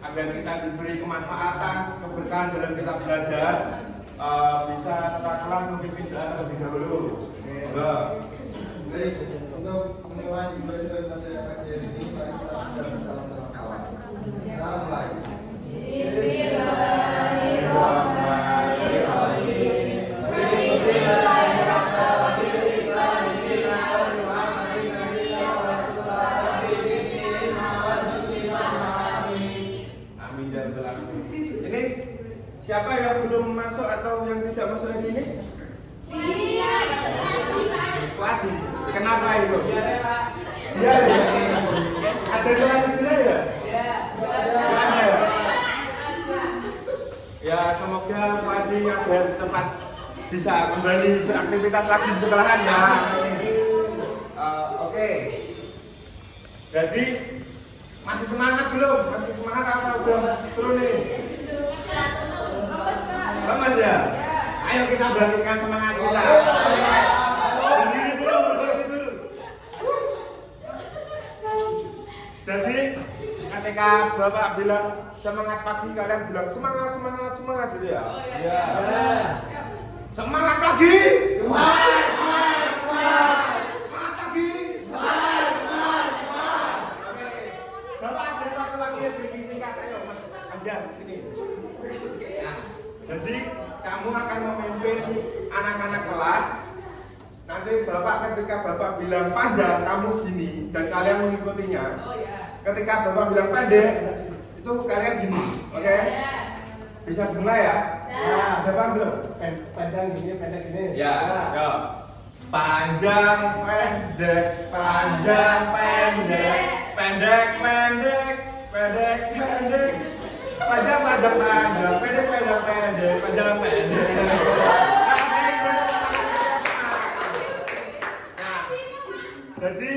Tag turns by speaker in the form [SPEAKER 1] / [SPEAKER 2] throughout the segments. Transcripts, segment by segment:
[SPEAKER 1] agar kita diberi kemanfaatan, keberkahan dalam kita belajar. Bisa tata kelas mungkin tidak terlebih dahulu.
[SPEAKER 2] Baik, untuk memulai ibadah pada pagi ini, mari kita sudah bersama-sama kawan. Kita mulai.
[SPEAKER 1] Ini siapa yang belum masuk atau yang tidak masuk hari ini?
[SPEAKER 3] Iya.
[SPEAKER 1] Lagi. Kenapa itu? Iya. Ada surat di sini ya? Iya. Ada. Ya, semoga Padi agar cepat bisa kembali beraktivitas lagi di sekolahan ya. Oke. Jadi masih semangat belum? Masih semangat apa udah turun nih? Lemas ya? Ayo kita bangkitkan semangat kita. Berdiri dulu, berdiri dulu. Jadi ketika Bapak bilang semangat pagi, kalian bilang semangat, semangat, semangat gitu ya?
[SPEAKER 2] Ya.
[SPEAKER 1] Semangat pagi!
[SPEAKER 2] Semangat, semangat, semangat.
[SPEAKER 1] Semangat pagi!
[SPEAKER 2] Semangat, semangat, semangat.
[SPEAKER 1] Oke. Bapak ada satu lagi yang bikin singkat, ayo Mas Anjar sini. Ya. Jadi kamu akan memimpin anak-anak kelas. Nanti Bapak ketika Bapak bilang panjang, kamu gini dan kalian mengikutinya. Ketika Bapak bilang pendek, itu kalian gini, oke? Bisa mulai ya? Siapa belum?
[SPEAKER 4] Panjang gini, pendek gini.
[SPEAKER 1] Ya. Panjang, pendek, panjang, pendek, pendek, pendek, pendek, pendek, panjang, panjang, panjang, pendek, pendek, pendek, panjang, pendek. Nah, jadi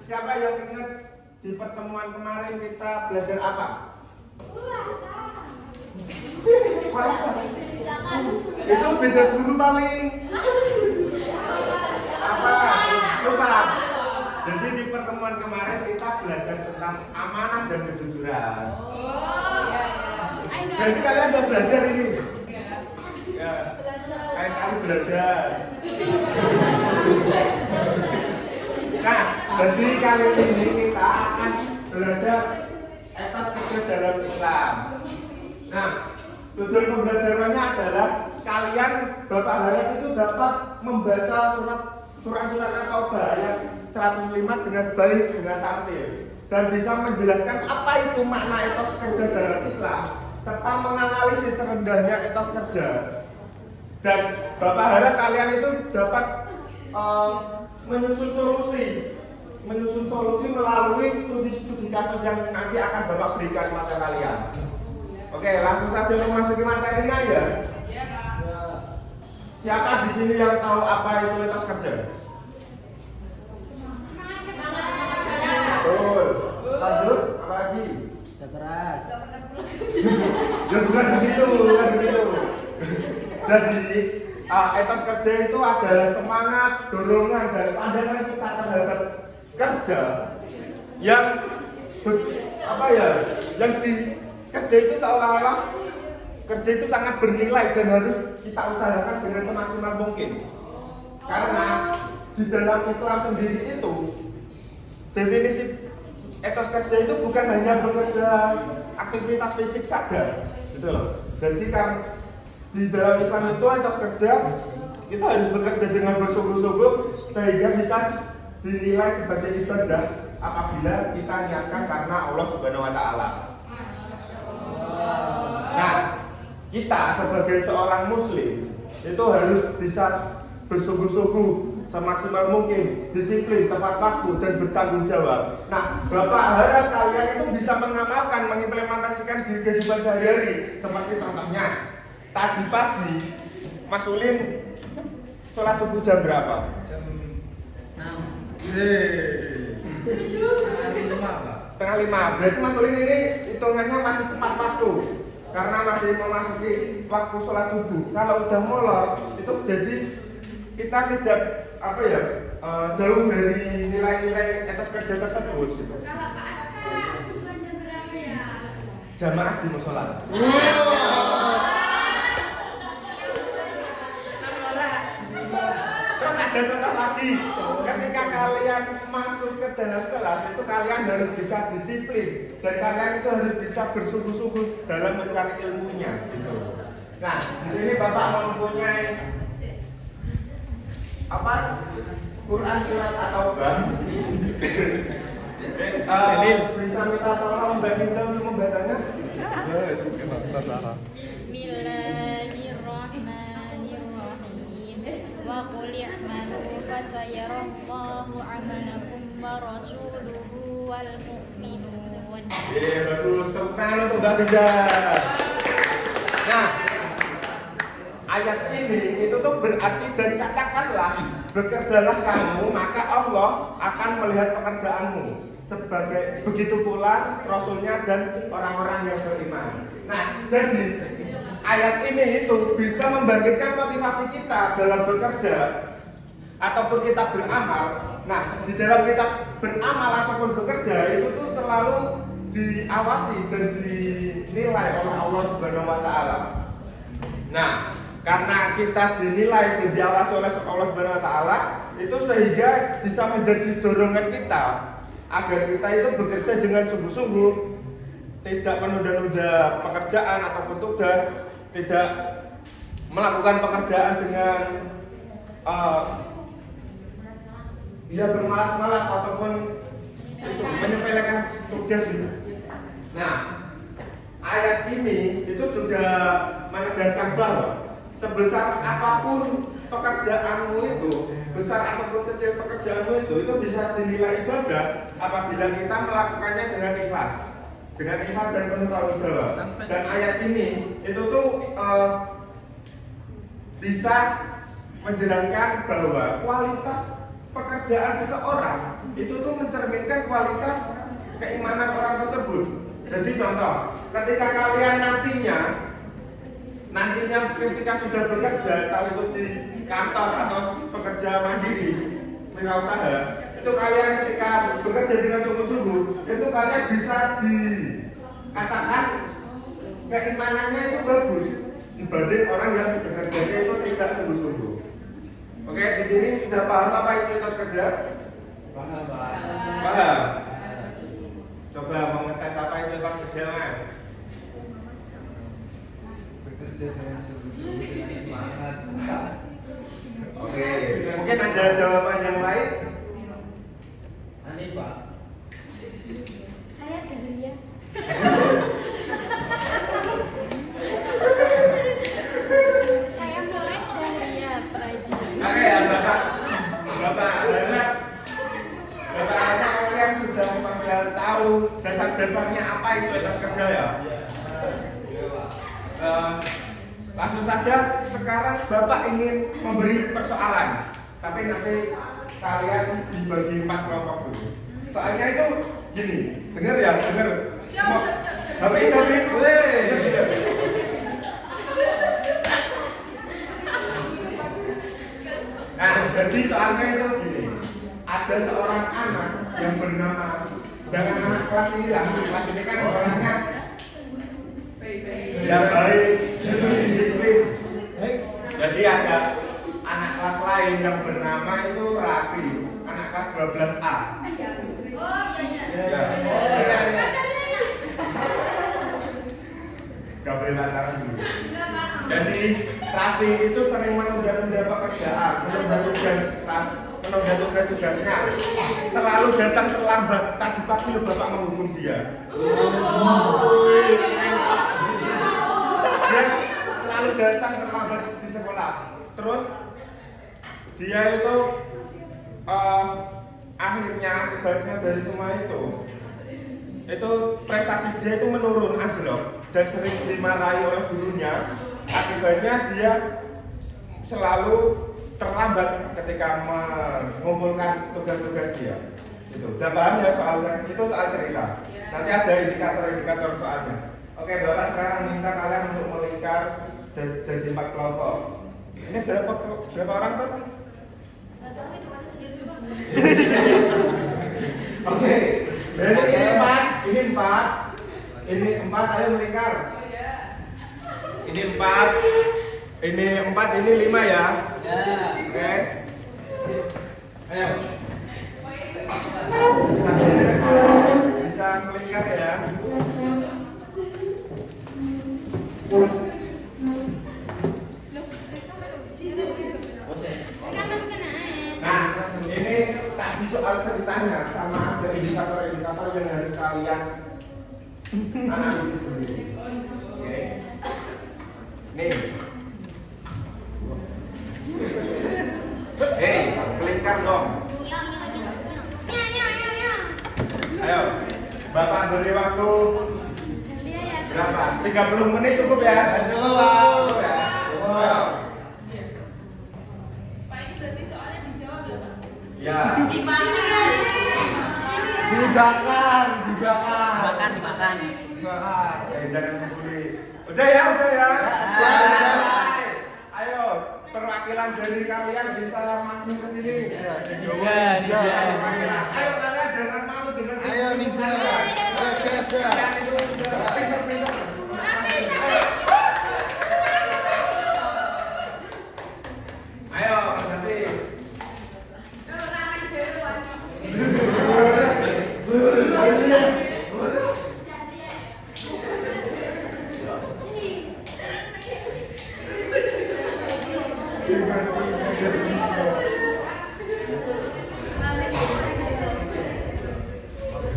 [SPEAKER 1] siapa yang ingat di pertemuan kemarin kita belajar apa? Puasa. Itu beda guru paling. Apa? Lupa. Jadi di pertemuan kemarin kita belajar tentang amanah dan kejujuran. Jadi kalian udah belajar ini? Ya. Kalian belajar. Nah, jadi kali ini kita akan belajar etos kerja dalam Islam. Nah, tujuan pembelajarannya adalah kalian Bapak harap itu dapat membaca surat-surat At-Taubah ayat 105 dengan baik, dengan tartil, dan bisa menjelaskan apa itu makna etos kerja dalam Islam serta menganalisis rendahnya etos kerja. Dan Bapak harap kalian itu dapat menyusun solusi melalui studi-studi kasus yang nanti akan Bapak berikan kepada kalian. Oke, langsung saja memasuki materinya ya.
[SPEAKER 3] Iya, Pak.
[SPEAKER 1] Siapa di sini yang tahu apa itu etos kerja? Betul. Lanjut, apa lagi?
[SPEAKER 4] Sekeras.
[SPEAKER 1] Ya bukan begitu, bukan begitu. Jadi etos kerja itu adalah semangat, dorongan dan pandangan kita terhadap kerja yang yang di kerja itu seolah-olah kerja itu sangat bernilai dan harus kita usahakan dengan semaksimal mungkin. Karena di dalam Islam sendiri itu definisi etos kerja itu bukan hanya bekerja aktivitas fisik saja, gitu loh. Jadi kan di dalam Islam itu etos kerja kita harus bekerja dengan bersungguh-sungguh sehingga bisa dinilai sebagai ibadah apabila kita niatkan karena Allah Subhanahu wa taala. Nah, kita sebagai seorang muslim itu harus bisa bersungguh-sungguh semaksimal mungkin, disiplin, tepat waktu dan bertanggung jawab. Nah, Bapak harap kalian itu bisa mengamalkan, mengimplementasikan di kehidupan sehari-hari. Seperti contohnya, tadi pagi Mas Ulin sholat subuh jam berapa?
[SPEAKER 2] Jam 6.
[SPEAKER 1] Setengah lima. Berarti Mas Ulin ini hitungannya masih tepat waktu karena masih memasuki waktu sholat subuh. Kalau udah molor itu jadi kita tidak jauh dari nilai-nilai etos kerja tersebut.
[SPEAKER 3] Kalau Pak Aska subuh jam berapa ya?
[SPEAKER 1] jamaah di musola. Terus ada contoh lagi, ketika kalian masuk ke dalam kelas itu kalian harus bisa disiplin dan kalian itu harus bisa bersungguh-sungguh dalam mencari ilmunya. Gitu. Nah, di sini Bapak mempunyai apa? Quran surat At-Taubah. Bisa minta tolong Mbak Nisa untuk membacanya?
[SPEAKER 5] Bismillahirrahmanirrahim. Wa qul i'malu fasayarallahu 'amalakum wa rasuluhu wal mu'minun.
[SPEAKER 1] Bagus, tepuk tangan untuk Mbak Nisa. Nah, ayat ini itu tuh berarti dan katakanlah bekerjalah kamu maka Allah akan melihat pekerjaanmu sebagai begitu pula Rasulnya dan orang-orang yang beriman. Nah, jadi ayat ini itu bisa membangkitkan motivasi kita dalam bekerja ataupun kita beramal. Nah, di dalam kita beramal ataupun bekerja itu tuh selalu diawasi dan dinilai oleh Allah Subhanahu wa taala. Nah, karena kita dinilai dan diawasi oleh Allah Subhanahu wa taala, itu sehingga bisa menjadi dorongan kita agar kita itu bekerja dengan sungguh-sungguh, tidak menunda-nunda pekerjaan ataupun tugas, tidak melakukan pekerjaan dengan bermalas-malas ataupun itu menyepelekan tugas itu. Nah, ayat ini itu juga menegaskan bahwa sebesar apapun pekerjaanmu itu, besar ataupun kecil pekerjaanmu itu bisa dinilai ibadah apabila kita melakukannya dengan ikhlas dan penuh tanggung jawab. Dan ayat ini itu tuh bisa menjelaskan bahwa kualitas pekerjaan seseorang itu tuh mencerminkan kualitas keimanan orang tersebut. Jadi contoh, ketika kalian nantinya ketika sudah bekerja, entah itu di kantor atau pekerja mandiri, wirausaha, itu kalian ketika bekerja dengan sungguh-sungguh, itu kalian bisa dikatakan keimanannya itu bagus dibanding orang yang bekerjanya itu tidak sungguh-sungguh. Oke, di sini sudah paham apa itu etos kerja?
[SPEAKER 2] Paham.
[SPEAKER 1] Paham. Coba mau ngetes apa itu etos kerja, Mas?
[SPEAKER 2] Bekerja dengan sungguh-sungguh dengan semangat.
[SPEAKER 1] Oke, mungkin ada jawaban yang lain?
[SPEAKER 2] Ani Pak.
[SPEAKER 5] Saya Dahlia. Saya mulai Dahlia Praja.
[SPEAKER 1] Oke ya Bapak Dahlia, kalian sudah tahu dasar-dasarnya apa itu etos kerja ya? Langsung saja sekarang Bapak ingin memberi persoalan, tapi nanti kalian dibagi 4 kelompok dulu. Soalnya itu gini, dengar ya, dengar. Habis. Nah, jadi soalnya itu gini. Ada seorang anak yang bernama, jangan anak kelas ini lah, kelas ini kan orangnya ya baik, disiplin. Jadi ada anak kelas lain yang bernama itu Raffi, anak kelas 12A. Gak boleh lantaran dulu. Jadi Raffi itu sering menunda-nunda pekerjaan, menunda tugas-tugasnya. Selalu datang terlambat. Tadi pagi lo Bapak menghukum dia. Dia selalu datang terlambat di sekolah. Terus dia itu akhirnya akibatnya dari semua itu prestasi dia itu menurun anjlok dan sering dimarahi oleh gurunya. Akibatnya dia selalu terlambat ketika mengumpulkan tugas-tugas dia. Itu. Udah paham ya soalnya? Itu soal cerita. Nanti ada indikator-indikator soalnya. Oke, Bapak sekarang minta kalian untuk melingkar jadi 4 kelompok. Ini berapa orang tuh? Oke. Jadi ini 4. Ini 4, ayo melingkar. Ini 4. Ini 4, ini 5 ya.
[SPEAKER 4] Ya.
[SPEAKER 1] Oke. Ayo. Bisa melingkar ya. Nah, ini tadi soal ceritanya sama ada indikator-indikator yang harus kalian analisis sendiri. Oke. Nih. Hei, kelingkar dong. Ayo, Bapak beri waktu berapa? 30 menit cukup ya?
[SPEAKER 2] Cukup, Pak.
[SPEAKER 1] Cukup ya? Ayo.
[SPEAKER 3] Pak, ini berarti soalnya dijawab ya, Pak?
[SPEAKER 1] Ya.
[SPEAKER 2] Dibakar.
[SPEAKER 4] Dimakan.
[SPEAKER 2] Dibakar.
[SPEAKER 1] Jangan peduli. Udah ya.
[SPEAKER 2] siap, Pak.
[SPEAKER 1] Ayo, perwakilan dari kalian bisa maju ke sini.
[SPEAKER 4] Bisa.
[SPEAKER 1] Ayo kalian jangan malu dengan
[SPEAKER 2] Ayo bisa. Oke, siap.
[SPEAKER 1] Kalian itu sudah pintar-pintar. Ayo, nanti.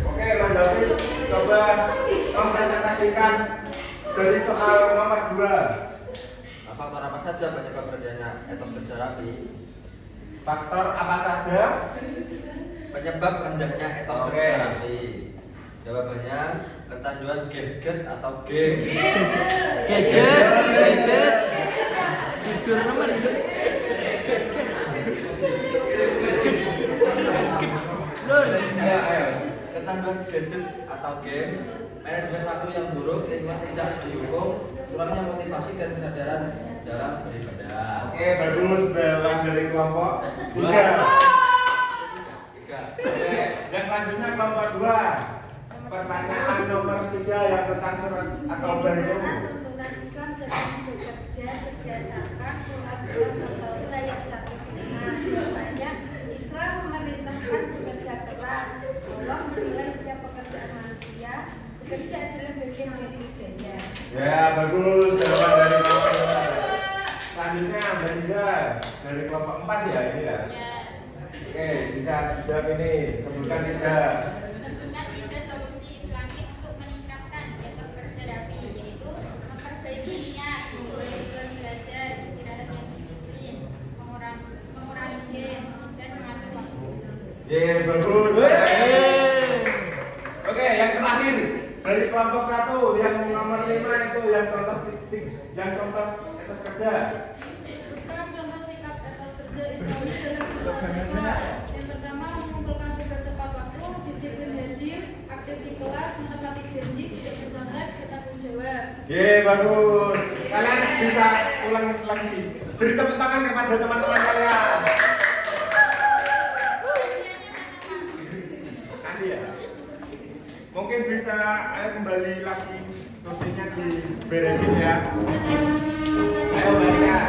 [SPEAKER 1] Oke, Mas David, coba mempresentasikan dari soal nomor 2.
[SPEAKER 6] Faktor apa saja penyebab terjadinya etos kerja rapi?
[SPEAKER 1] Faktor apa saja?
[SPEAKER 6] Penyebab rendahnya etos
[SPEAKER 1] Oke.
[SPEAKER 6] kerja rapi. Jawabannya kecanduan gadget atau game.
[SPEAKER 4] Gadget. Jujur nomor.
[SPEAKER 1] Ayo.
[SPEAKER 6] Kecanduan gadget atau game, manajemen waktu yang buruk, lingkungan tidak didukung, kurangnya motivasi dan kesadaran dalam beribadah.
[SPEAKER 1] Oke, bagus. Belang dari kelompok 3.
[SPEAKER 6] Tiga.
[SPEAKER 1] Oke, dan selanjutnya kelompok 2. Pertanyaan nomor 3 yang tentang surat atau itu.
[SPEAKER 5] Tuntunan Islam dalam bekerja berdasarkan Al-Quran ayat 105. Jawabannya, Islam memerintahkan bekerja keras. Allah menilai setiap pekerjaan manusia bekerja adalah bagian dari ibadah.
[SPEAKER 1] Ya, bagus. Jawaban dari kelompok 2. Selanjutnya Mbak Liza dari kelompok 4 ya ini ya. Oke, bisa jawab ini. Sebutkan 3.
[SPEAKER 5] Sebutkan 3 solusi Islami untuk meningkatkan etos kerja rapi, yaitu memperbaiki niat, memulai tujuan belajar, istirahat yang disiplin, mengurangi game, dan mengatur waktu.
[SPEAKER 1] Ye, bagus. Oke, yang terakhir dari kelompok 1 yang nomor 5 itu yang contoh titik, yang contoh etos kerja.
[SPEAKER 5] Bukan contoh sikap etos kerja Islami dalam mahasiswa. Yang pertama, mengumpulkan tugas tepat waktu, disiplin hadir, aktif di kelas, menepati janji, tidak bercontek, bertanggung jawab.
[SPEAKER 1] Ye, bagus. Kalian bisa ulang lagi. Beri tepuk tangan kepada teman-teman kalian. Nanti ya. Mungkin bisa ayo kembali lagi kursinya diberesin ya. Ayo Mbak.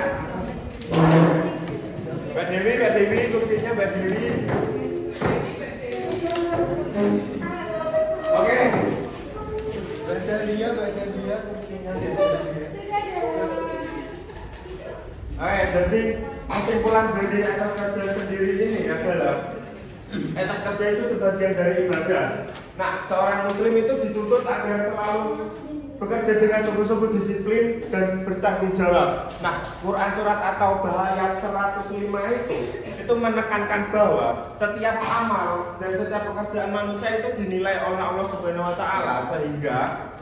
[SPEAKER 1] Mbak Dewi, kursinya Mbak Dewi. Oke.
[SPEAKER 2] Badan dia kursinya.
[SPEAKER 1] Oke, jadi kesimpulan dari etos kerja sendiri ini adalah etos kerja itu sebagian dari ibadah. Nah, seorang muslim itu dituntut agar selalu bekerja dengan sungguh-sungguh disiplin dan bertanggung jawab. Nah, Quran surat atau ayat 105 itu menekankan bahwa setiap amal dan setiap pekerjaan manusia itu dinilai oleh Allah Subhanahu wa taala, sehingga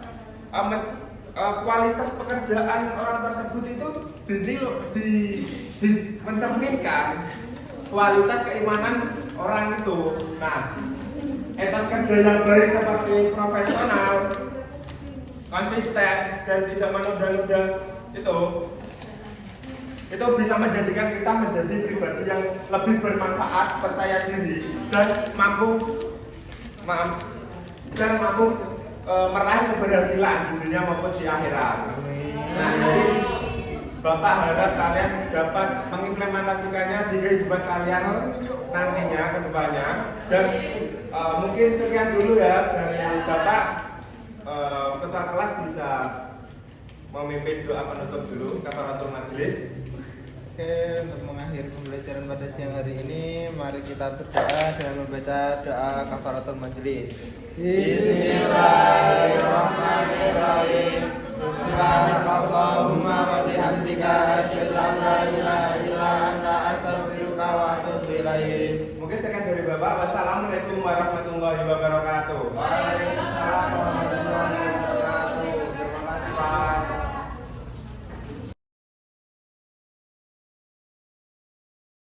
[SPEAKER 1] kualitas pekerjaan orang tersebut itu mencerminkan kualitas keimanan orang itu. Nah, etos kerja yang baik seperti profesional, konsisten, dan tidak menunda-nunda itu bisa menjadikan kita menjadi pribadi yang lebih bermanfaat, percaya diri, dan mampu meraih keberhasilan di dunia maupun di akhirat. Nah, jadi Bapak harap kalian dapat mengimplementasikannya di kehidupan kalian nantinya ke depannya. Dan mungkin sekian dulu ya dari Bapak. Ketua kelas bisa memimpin doa penutup dulu kafaratul majelis.
[SPEAKER 2] Oke, untuk mengakhiri pembelajaran pada siang hari ini, mari kita berdoa dengan membaca doa kafaratul majelis. Bismillahirrahmanirrahim. Subhanakallahumma wa bihamdika asyhadu an la ilaha illa anta astaghfiruka wa atubu ilaik.
[SPEAKER 1] Mungkin sekian dari Bapak. Wassalamualaikum warahmatullahi wabarakatuh.
[SPEAKER 2] Waalaikumsalam warahmatullahi wabarakatuh.